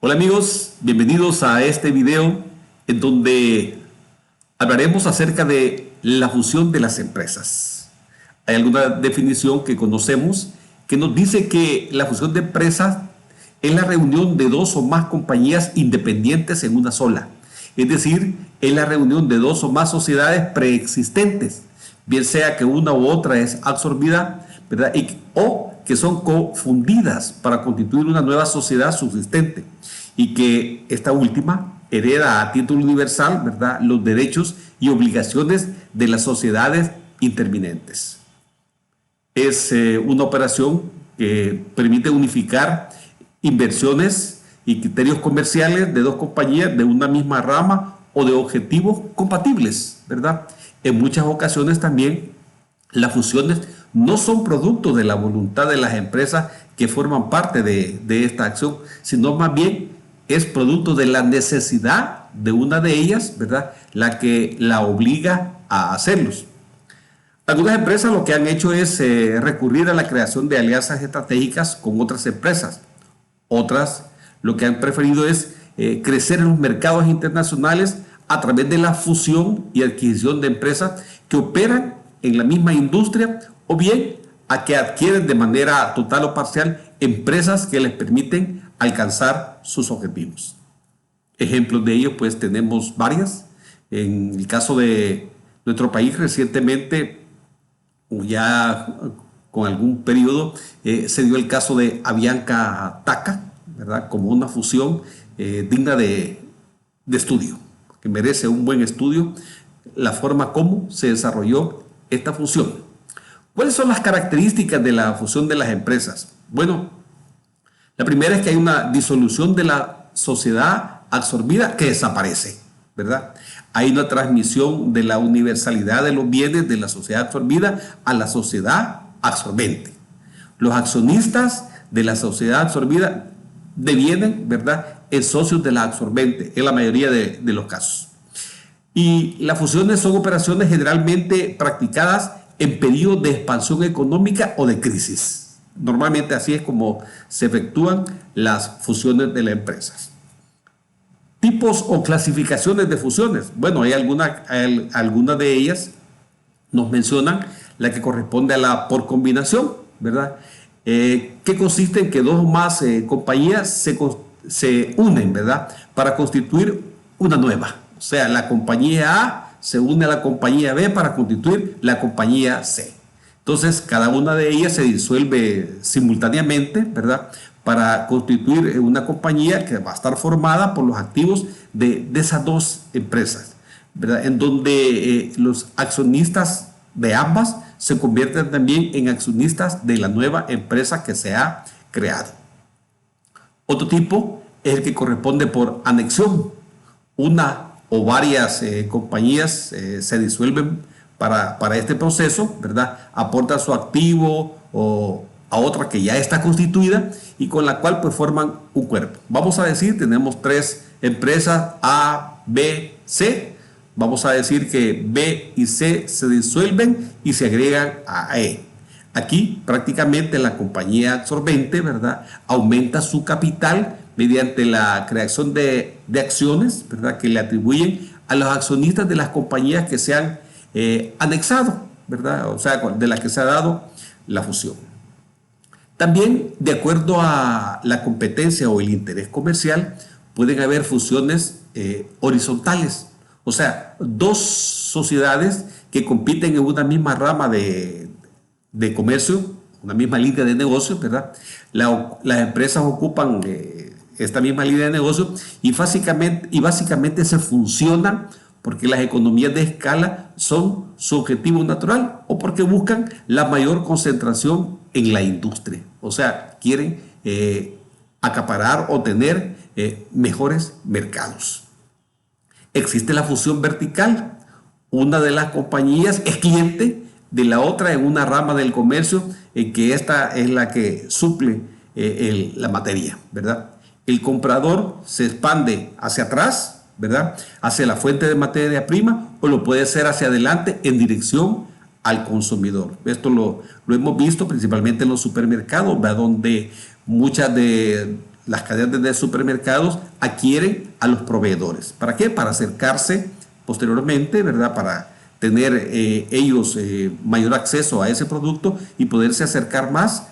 Hola amigos, bienvenidos a este video en donde hablaremos acerca de la fusión de las empresas. Hay alguna definición que conocemos que nos dice que la fusión de empresas es la reunión de dos o más compañías independientes en una sola. Es decir, es la reunión de dos o más sociedades preexistentes, bien sea que una u otra es absorbida, ¿verdad? O que son confundidas para constituir una nueva sociedad subsistente y que esta última hereda a título universal, ¿verdad?, los derechos y obligaciones de las sociedades intervinientes. Es una operación que permite unificar inversiones y criterios comerciales de dos compañías de una misma rama o de objetivos compatibles, ¿verdad? En muchas ocasiones también las fusiones no son producto de la voluntad de las empresas que forman parte de esta acción, sino más bien es producto de la necesidad de una de ellas, ¿verdad?, la que la obliga a hacerlos. Algunas empresas lo que han hecho es recurrir a la creación de alianzas estratégicas con otras empresas. Otras lo que han preferido es crecer en los mercados internacionales a través de la fusión y adquisición de empresas que operan en la misma industria, o bien a que adquieren de manera total o parcial empresas que les permiten alcanzar sus objetivos. Ejemplos de ello pues tenemos varias. En el caso de nuestro país recientemente, ya con algún periodo, se dio el caso de Avianca TACA, ¿verdad?, como una fusión digna de estudio, que merece un buen estudio la forma como se desarrolló esta fusión. ¿Cuáles son las características de la fusión de las empresas? Bueno, la primera es que hay una disolución de la sociedad absorbida que desaparece, ¿verdad? Hay una transmisión de la universalidad de los bienes de la sociedad absorbida a la sociedad absorbente. Los accionistas de la sociedad absorbida devienen, ¿verdad?, en socios de la absorbente en la mayoría de los casos. Y las fusiones son operaciones generalmente practicadas en periodos de expansión económica o de crisis. Normalmente así es como se efectúan las fusiones de las empresas. Tipos o clasificaciones de fusiones. Bueno, hay algunas de ellas nos mencionan la que corresponde a la por combinación, ¿verdad? Que consiste en que dos o más compañías se unen, ¿verdad?, para constituir una nueva. O sea, la compañía A se une a la compañía B para constituir la compañía C. Entonces, cada una de ellas se disuelve simultáneamente, ¿verdad?, para constituir una compañía que va a estar formada por los activos de esas dos empresas, ¿verdad?, en donde los accionistas de ambas se convierten también en accionistas de la nueva empresa que se ha creado. Otro tipo es el que corresponde por anexión. Una o varias compañías se disuelven para este proceso, ¿verdad?, aportan su activo o a otra que ya está constituida y con la cual pues forman un cuerpo. Vamos a decir, tenemos tres empresas A, B, C. Vamos a decir que B y C se disuelven y se agregan a E. Aquí prácticamente la compañía absorbente, ¿verdad?, aumenta su capital mediante la creación de acciones, ¿verdad?, que le atribuyen a los accionistas de las compañías que se han anexado, ¿verdad?, o sea, de las que se ha dado la fusión. También, de acuerdo a la competencia o el interés comercial, pueden haber fusiones horizontales, o sea, dos sociedades que compiten en una misma rama de comercio, una misma línea de negocio, ¿verdad? Las empresas ocupan esta misma línea de negocio y básicamente se funcionan porque las economías de escala son su objetivo natural o porque buscan la mayor concentración en la industria. O sea, quieren acaparar o tener mejores mercados. Existe la fusión vertical. Una de las compañías es cliente de la otra en una rama del comercio en que esta es la que suple la materia, ¿verdad? El comprador se expande hacia atrás, ¿verdad?, hacia la fuente de materia prima, o lo puede hacer hacia adelante en dirección al consumidor. Esto lo hemos visto principalmente en los supermercados, ¿verdad?, donde muchas de las cadenas de supermercados adquieren a los proveedores. ¿Para qué? Para acercarse posteriormente, ¿verdad? Para tener ellos mayor acceso a ese producto y poderse acercar más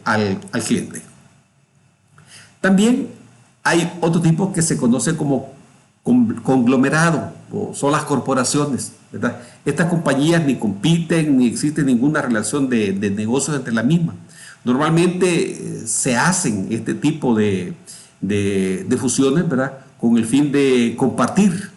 al cliente. También hay otro tipo que se conoce como conglomerado, o son las corporaciones, ¿verdad? Estas compañías ni compiten ni existe ninguna relación de negocios entre las mismas. Normalmente se hacen este tipo de fusiones, ¿verdad? Con el fin de compartir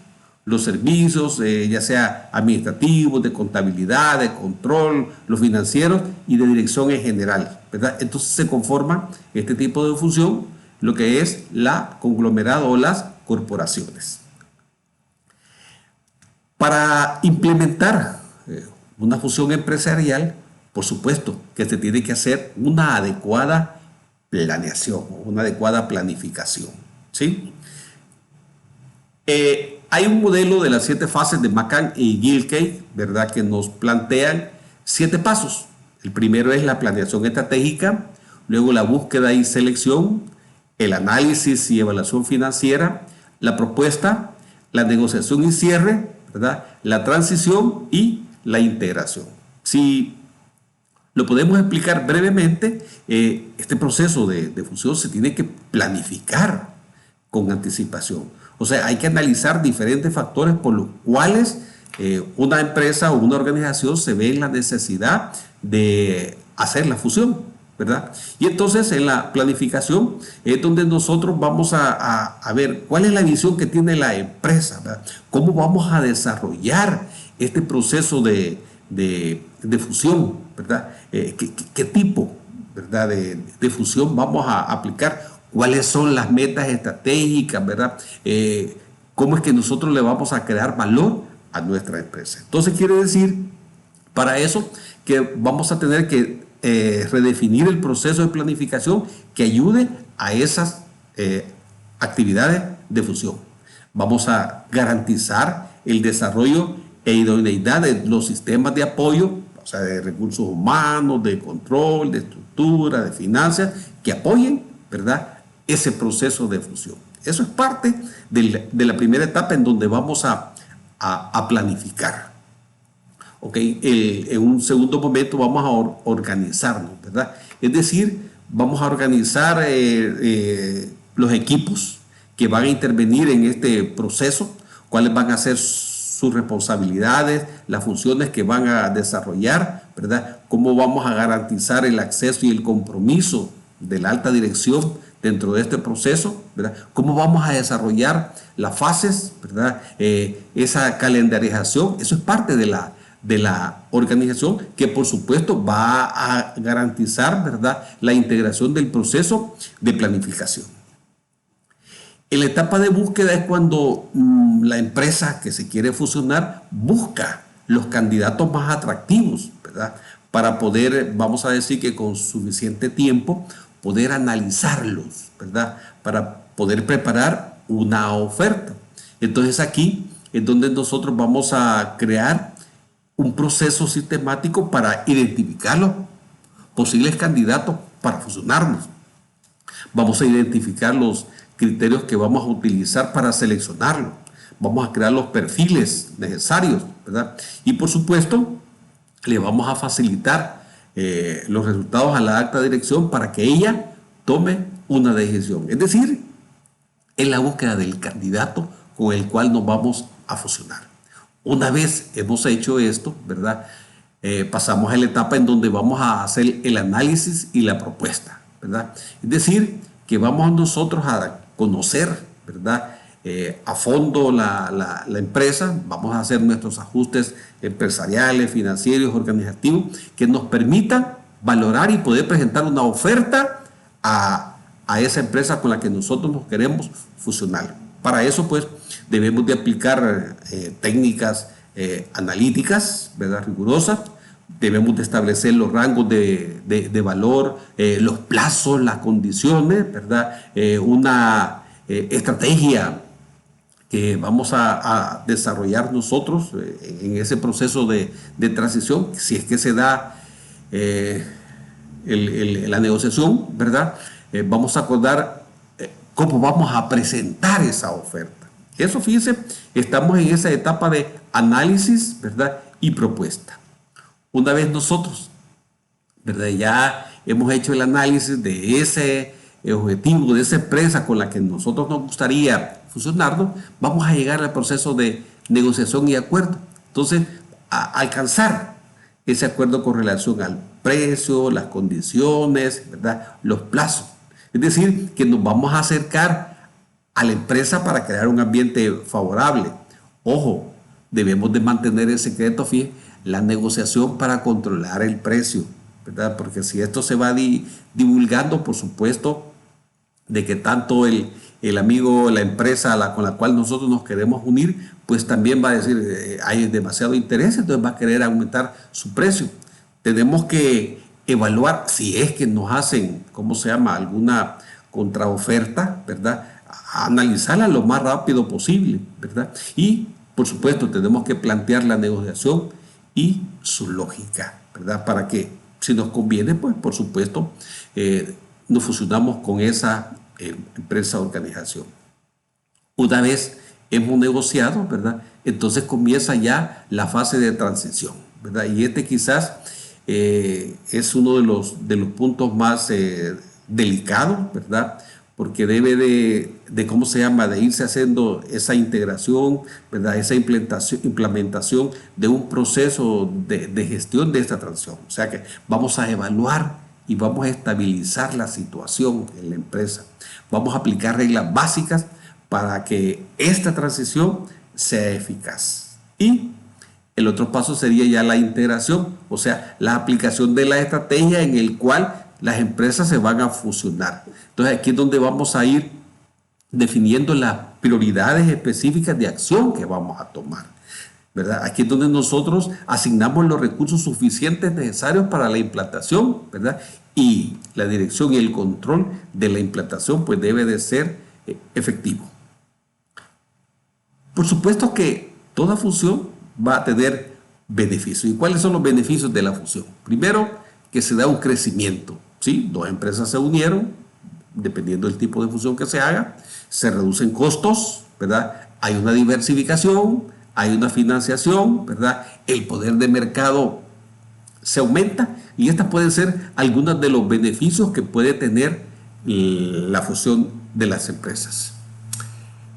los servicios, ya sea administrativos, de contabilidad, de control, los financieros y de dirección en general, ¿verdad? Entonces se conforma este tipo de fusión, lo que es la conglomerado o las corporaciones. Para implementar una fusión empresarial, por supuesto que se tiene que hacer una adecuada planeación, una adecuada planificación, ¿sí? Hay un modelo de las 7 fases de McCann y Gilkey, ¿verdad?, que nos plantean 7 pasos. El primero es la planeación estratégica, luego la búsqueda y selección, el análisis y evaluación financiera, la propuesta, la negociación y cierre, ¿verdad?, la transición y la integración. Si lo podemos explicar brevemente, este proceso de fusión se tiene que planificar con anticipación. O sea, hay que analizar diferentes factores por los cuales una empresa o una organización se ve en la necesidad de hacer la fusión, ¿verdad? Y entonces en la planificación es donde nosotros vamos a ver cuál es la visión que tiene la empresa, ¿verdad? Cómo vamos a desarrollar este proceso de fusión, ¿verdad? ¿Qué tipo, ¿verdad?, de fusión vamos a aplicar? ¿Cuáles son las metas estratégicas, ¿verdad? ¿Cómo es que nosotros le vamos a crear valor a nuestra empresa? Entonces quiere decir, para eso, que vamos a tener que redefinir el proceso de planificación que ayude a esas actividades de fusión. Vamos a garantizar el desarrollo e idoneidad de los sistemas de apoyo, o sea, de recursos humanos, de control, de estructura, de finanzas, que apoyen, ¿verdad?, ese proceso de fusión. Eso es parte de la primera etapa en donde vamos a planificar. Okay. En un segundo momento vamos a organizarnos, ¿verdad? Es decir, vamos a organizar los equipos que van a intervenir en este proceso, cuáles van a ser sus responsabilidades, las funciones que van a desarrollar, ¿verdad? Cómo vamos a garantizar el acceso y el compromiso de la alta dirección dentro de este proceso, ¿verdad? Cómo vamos a desarrollar las fases, ¿verdad? Esa calendarización, eso es parte de la organización que por supuesto va a garantizar, ¿verdad?, la integración del proceso de planificación. En la etapa de búsqueda es cuando la empresa que se quiere fusionar busca los candidatos más atractivos, ¿verdad?, para poder, vamos a decir que con suficiente tiempo, poder analizarlos, ¿verdad?, para poder preparar una oferta. Entonces aquí es donde nosotros vamos a crear un proceso sistemático para identificar los posibles candidatos para fusionarnos. Vamos a identificar los criterios que vamos a utilizar para seleccionarlo. Vamos a crear los perfiles necesarios, ¿verdad? Y por supuesto, le vamos a facilitar los resultados a la alta dirección para que ella tome una decisión. Es decir, en la búsqueda del candidato con el cual nos vamos a fusionar. Una vez hemos hecho esto, ¿verdad?, pasamos a la etapa en donde vamos a hacer el análisis y la propuesta, ¿verdad? Es decir, que vamos nosotros a conocer, ¿verdad?, a fondo la empresa, vamos a hacer nuestros ajustes empresariales, financieros, organizativos, que nos permitan valorar y poder presentar una oferta a esa empresa con la que nosotros nos queremos fusionar. Para eso, pues, debemos de aplicar técnicas analíticas, ¿verdad?, rigurosas. Debemos de establecer los rangos de valor, los plazos, las condiciones, ¿verdad?, una estrategia que vamos a desarrollar nosotros en ese proceso de transición, si es que se da la negociación, ¿verdad? Vamos a acordar cómo vamos a presentar esa oferta. Eso, fíjense, estamos en esa etapa de análisis, ¿verdad? Y propuesta. Una vez nosotros, ¿verdad?, ya hemos hecho el análisis de ese objetivo, de esa empresa con la que nosotros nos gustaría fusionarnos, vamos a llegar al proceso de negociación y acuerdo. Entonces, a alcanzar ese acuerdo con relación al precio, las condiciones, ¿verdad?, los plazos. Es decir, que nos vamos a acercar a la empresa para crear un ambiente favorable. Ojo, debemos de mantener en secreto, fíjense, la negociación para controlar el precio, ¿verdad? Porque si esto se va divulgando, por supuesto, de que tanto el amigo, la empresa con la cual nosotros nos queremos unir, pues también va a decir, hay demasiado interés, entonces va a querer aumentar su precio. Tenemos que evaluar si es que nos hacen, ¿cómo se llama?, alguna contraoferta, ¿verdad? A analizarla lo más rápido posible, ¿verdad? Y, por supuesto, tenemos que plantear la negociación y su lógica, ¿verdad? Para que, si nos conviene, pues, por supuesto, nos fusionamos con esa empresa o organización. Una vez hemos negociado, ¿verdad?, entonces comienza ya la fase de transición, ¿verdad? Y quizás es uno de los puntos más delicados, ¿verdad? Porque debe de ¿cómo se llama?, de irse haciendo esa integración, ¿verdad?, esa implementación de un proceso de gestión de esta transición. O sea que vamos a evaluar y vamos a estabilizar la situación en la empresa. Vamos a aplicar reglas básicas para que esta transición sea eficaz. Y el otro paso sería ya la integración, o sea, la aplicación de la estrategia en el cual las empresas se van a fusionar. Entonces aquí es donde vamos a ir definiendo las prioridades específicas de acción que vamos a tomar, ¿verdad? Aquí es donde nosotros asignamos los recursos suficientes necesarios para la implantación, ¿verdad? Y la dirección y el control de la implantación pues debe de ser efectivo. Por supuesto que toda fusión va a tener beneficios. ¿Y cuáles son los beneficios de la fusión? Primero, que se da un crecimiento, ¿sí? Dos empresas se unieron, dependiendo del tipo de fusión que se haga, se reducen costos, ¿verdad? Hay una diversificación, hay una financiación, ¿verdad? El poder de mercado se aumenta y estas pueden ser algunos de los beneficios que puede tener la fusión de las empresas.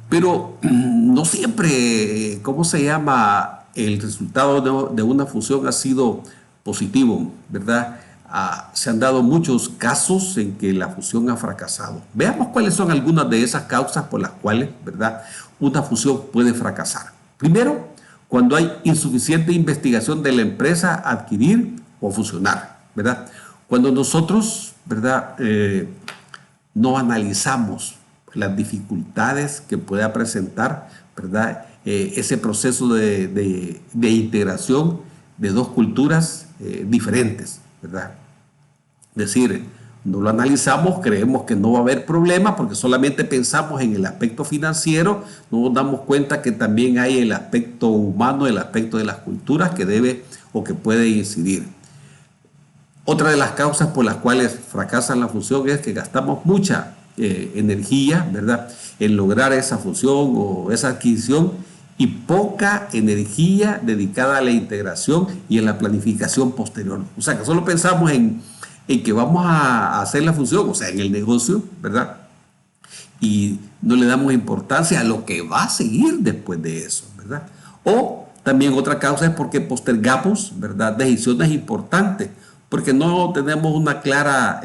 Pero no siempre, ¿cómo se llama?, el resultado de una fusión ha sido positivo, ¿verdad? Se han dado muchos casos en que la fusión ha fracasado. Veamos cuáles son algunas de esas causas por las cuales, ¿verdad?, una fusión puede fracasar. Primero, cuando hay insuficiente investigación de la empresa a adquirir o fusionar, ¿verdad? Cuando nosotros, ¿verdad?, no analizamos las dificultades que pueda presentar, ¿verdad?, ese proceso de integración de dos culturas diferentes, ¿verdad? Es decir, no lo analizamos, creemos que no va a haber problema porque solamente pensamos en el aspecto financiero, no nos damos cuenta que también hay el aspecto humano, el aspecto de las culturas que debe o que puede incidir. Otra de las causas por las cuales fracasa la fusión es que gastamos mucha energía, ¿verdad?, en lograr esa fusión o esa adquisición y poca energía dedicada a la integración y en la planificación posterior. O sea, que solo pensamos en que vamos a hacer la fusión, o sea, en el negocio, ¿verdad? Y no le damos importancia a lo que va a seguir después de eso, ¿verdad? O también otra causa es porque postergamos, ¿verdad?, decisiones importantes, porque no tenemos una clara,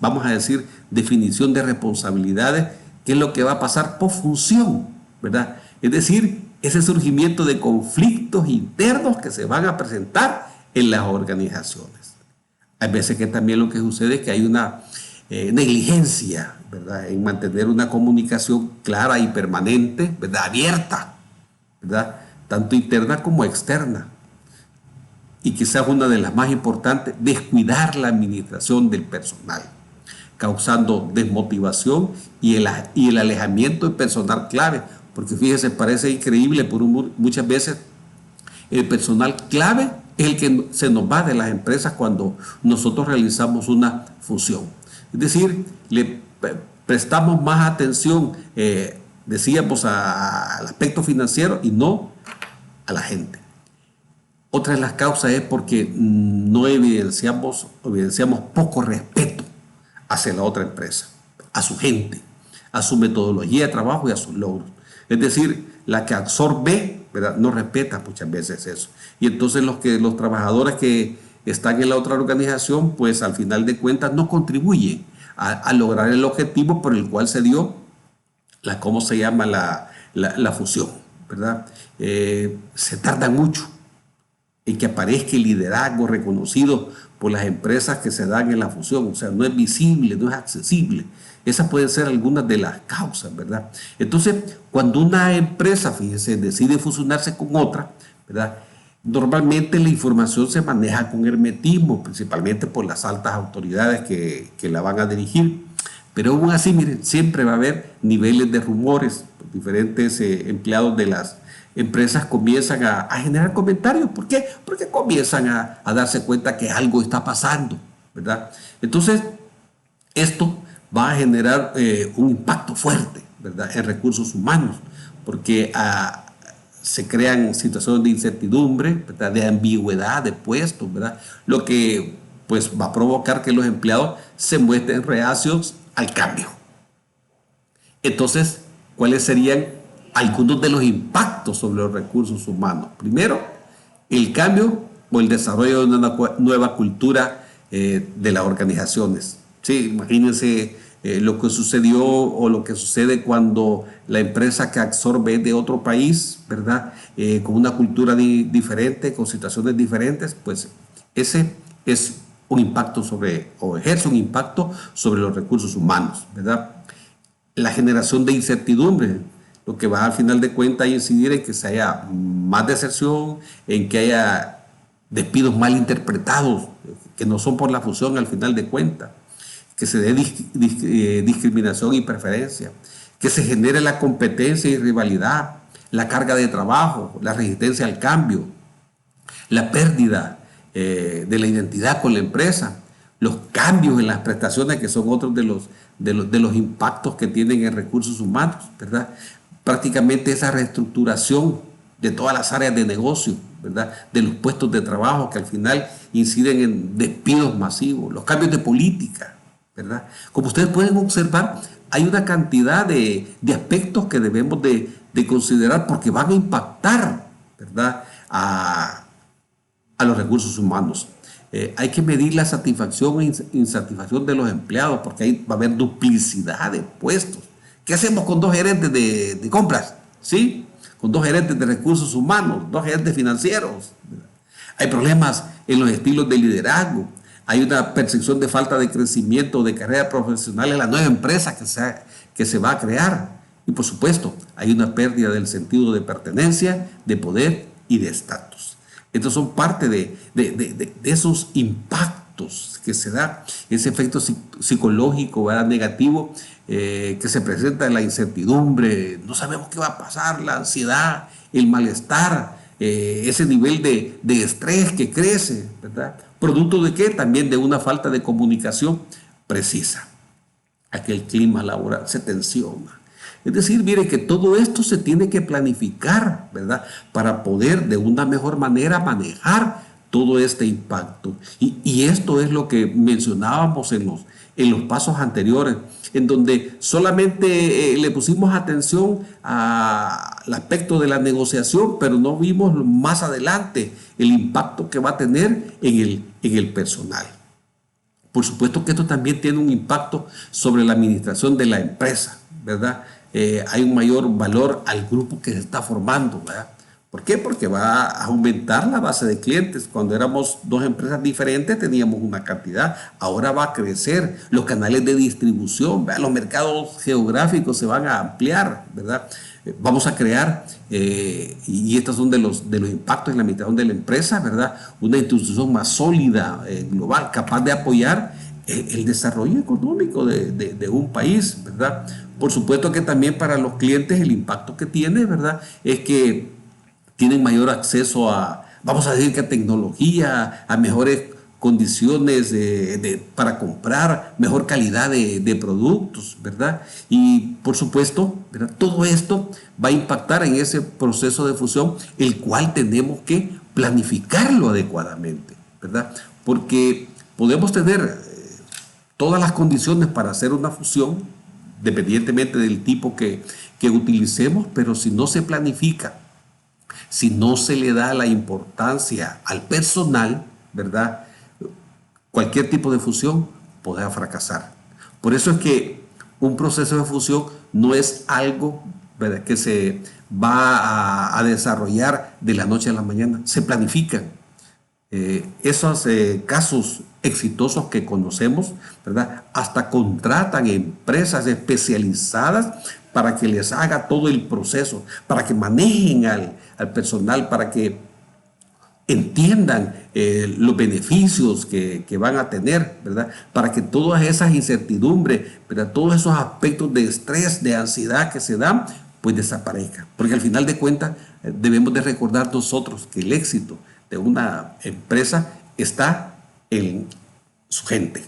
vamos a decir, definición de responsabilidades, qué es lo que va a pasar por función, ¿verdad? Es decir, ese surgimiento de conflictos internos que se van a presentar en las organizaciones. Hay veces que también lo que sucede es que hay una negligencia, ¿verdad?, en mantener una comunicación clara y permanente, ¿verdad?, abierta, ¿verdad?, tanto interna como externa. Y quizás una de las más importantes, descuidar la administración del personal, causando desmotivación y el alejamiento del personal clave. Porque fíjese, parece increíble, pero muchas veces el personal clave es el que se nos va de las empresas cuando nosotros realizamos una fusión. Es decir, le prestamos más atención, decíamos, al aspecto financiero y no a la gente. Otra de las causas es porque no evidenciamos poco respeto hacia la otra empresa, a su gente, a su metodología de trabajo y a sus logros. Es decir, la que absorbe, ¿verdad?, no respeta muchas veces eso. Y entonces los trabajadores que están en la otra organización, pues al final de cuentas no contribuyen a lograr el objetivo por el cual se dio ¿cómo se llama? La fusión, ¿verdad? Se tarda mucho en que aparezca el liderazgo reconocido por las empresas que se dan en la fusión. O sea, no es visible, no es accesible. Esas pueden ser algunas de las causas, ¿verdad? Entonces, cuando una empresa, fíjense, decide fusionarse con otra, ¿verdad?, normalmente la información se maneja con hermetismo, principalmente por las altas autoridades que la van a dirigir. Pero aún así, miren, siempre va a haber niveles de rumores. Diferentes empleados de las empresas comienzan a generar comentarios. ¿Por qué? Porque comienzan a darse cuenta que algo está pasando, ¿verdad? Entonces, esto va a generar un impacto fuerte, ¿verdad?, en recursos humanos, porque se crean situaciones de incertidumbre, ¿verdad?, de ambigüedad de puestos, ¿verdad?, lo que pues va a provocar que los empleados se muestren reacios al cambio. Entonces, ¿cuáles serían algunos de los impactos sobre los recursos humanos? Primero, el cambio o el desarrollo de una nueva cultura de las organizaciones. Sí, imagínense lo que sucedió o lo que sucede cuando la empresa que absorbe es de otro país, ¿verdad?, con una cultura diferente, con situaciones diferentes, pues ese es un impacto o ejerce un impacto sobre los recursos humanos, ¿verdad? La generación de incertidumbre, lo que va al final de cuentas a incidir en que se haya más deserción, en que haya despidos mal interpretados, que no son por la fusión al final de cuentas, que se dé discriminación y preferencia, que se genere la competencia y rivalidad, la carga de trabajo, la resistencia al cambio, la pérdida de la identidad con la empresa, los cambios en las prestaciones, que son otros de los impactos que tienen en recursos humanos, ¿verdad? Prácticamente esa reestructuración de todas las áreas de negocio, ¿verdad?, de los puestos de trabajo que al final inciden en despidos masivos, los cambios de política, ¿verdad? Como ustedes pueden observar, hay una cantidad de aspectos que debemos de considerar porque van a impactar, ¿verdad?, a los recursos humanos. Hay que medir la satisfacción e insatisfacción de los empleados porque ahí va a haber duplicidad de puestos. ¿Qué hacemos con dos gerentes de compras? ¿Sí? Con dos gerentes de recursos humanos, dos gerentes financieros. Hay problemas en los estilos de liderazgo. Hay una percepción de falta de crecimiento, de carrera profesional en la nueva empresa que se va a crear. Y por supuesto, hay una pérdida del sentido de pertenencia, de poder y de estatus. Estos son parte de esos impactos que se da, ese efecto psicológico, ¿verdad?, negativo, que se presenta en la incertidumbre, no sabemos qué va a pasar, la ansiedad, el malestar, ese nivel de estrés que crece, ¿verdad? ¿Producto de qué? También de una falta de comunicación precisa. Aquel clima laboral se tensiona. Es decir, mire que todo esto se tiene que planificar, ¿verdad?, para poder de una mejor manera manejar todo este impacto. Y esto es lo que mencionábamos en los pasos anteriores, en donde solamente le pusimos atención al aspecto de la negociación, pero no vimos más adelante el impacto que va a tener en el personal. Por supuesto que esto también tiene un impacto sobre la administración de la empresa, ¿verdad? Hay un mayor valor al grupo que se está formando, ¿verdad? ¿Por qué? Porque va a aumentar la base de clientes. Cuando éramos dos empresas diferentes teníamos una cantidad, ahora va a crecer. Los canales de distribución, ¿verdad?, los mercados geográficos se van a ampliar, ¿verdad? Vamos a crear, y estos son de los impactos en la administración de la empresa, ¿verdad?, una institución más sólida, global, capaz de apoyar el desarrollo económico de un país, ¿verdad? Por supuesto que también para los clientes el impacto que tiene, ¿verdad?, es que tienen mayor acceso a, vamos a decir, que a tecnología, a mejores condiciones para comprar, mejor calidad de productos, ¿verdad? Y por supuesto, ¿verdad? Todo esto va a impactar en ese proceso de fusión, el cual tenemos que planificarlo adecuadamente, ¿verdad? Porque podemos tener todas las condiciones para hacer una fusión, dependientemente del tipo que utilicemos, pero si no se planifica, si no se le da la importancia al personal, ¿verdad? Cualquier tipo de fusión podrá fracasar. Por eso es que un proceso de fusión no es algo, ¿verdad?, que se va a desarrollar de la noche a la mañana. Se planifican. Esos casos exitosos que conocemos, ¿verdad?, hasta contratan empresas especializadas para que les haga todo el proceso, para que manejen al personal, para que entiendan los beneficios que van a tener, ¿verdad? Para que todas esas incertidumbres, ¿verdad?, todos esos aspectos de estrés, de ansiedad que se dan, pues desaparezcan. Porque al final de cuentas debemos de recordar nosotros que el éxito de una empresa está en su gente.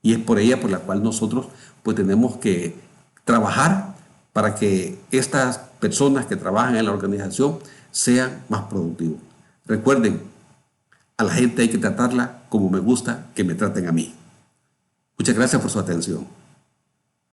Y es por ella por la cual nosotros pues tenemos que trabajar para que estas personas que trabajan en la organización sean más productivos. Recuerden, a la gente hay que tratarla como me gusta que me traten a mí. Muchas gracias por su atención.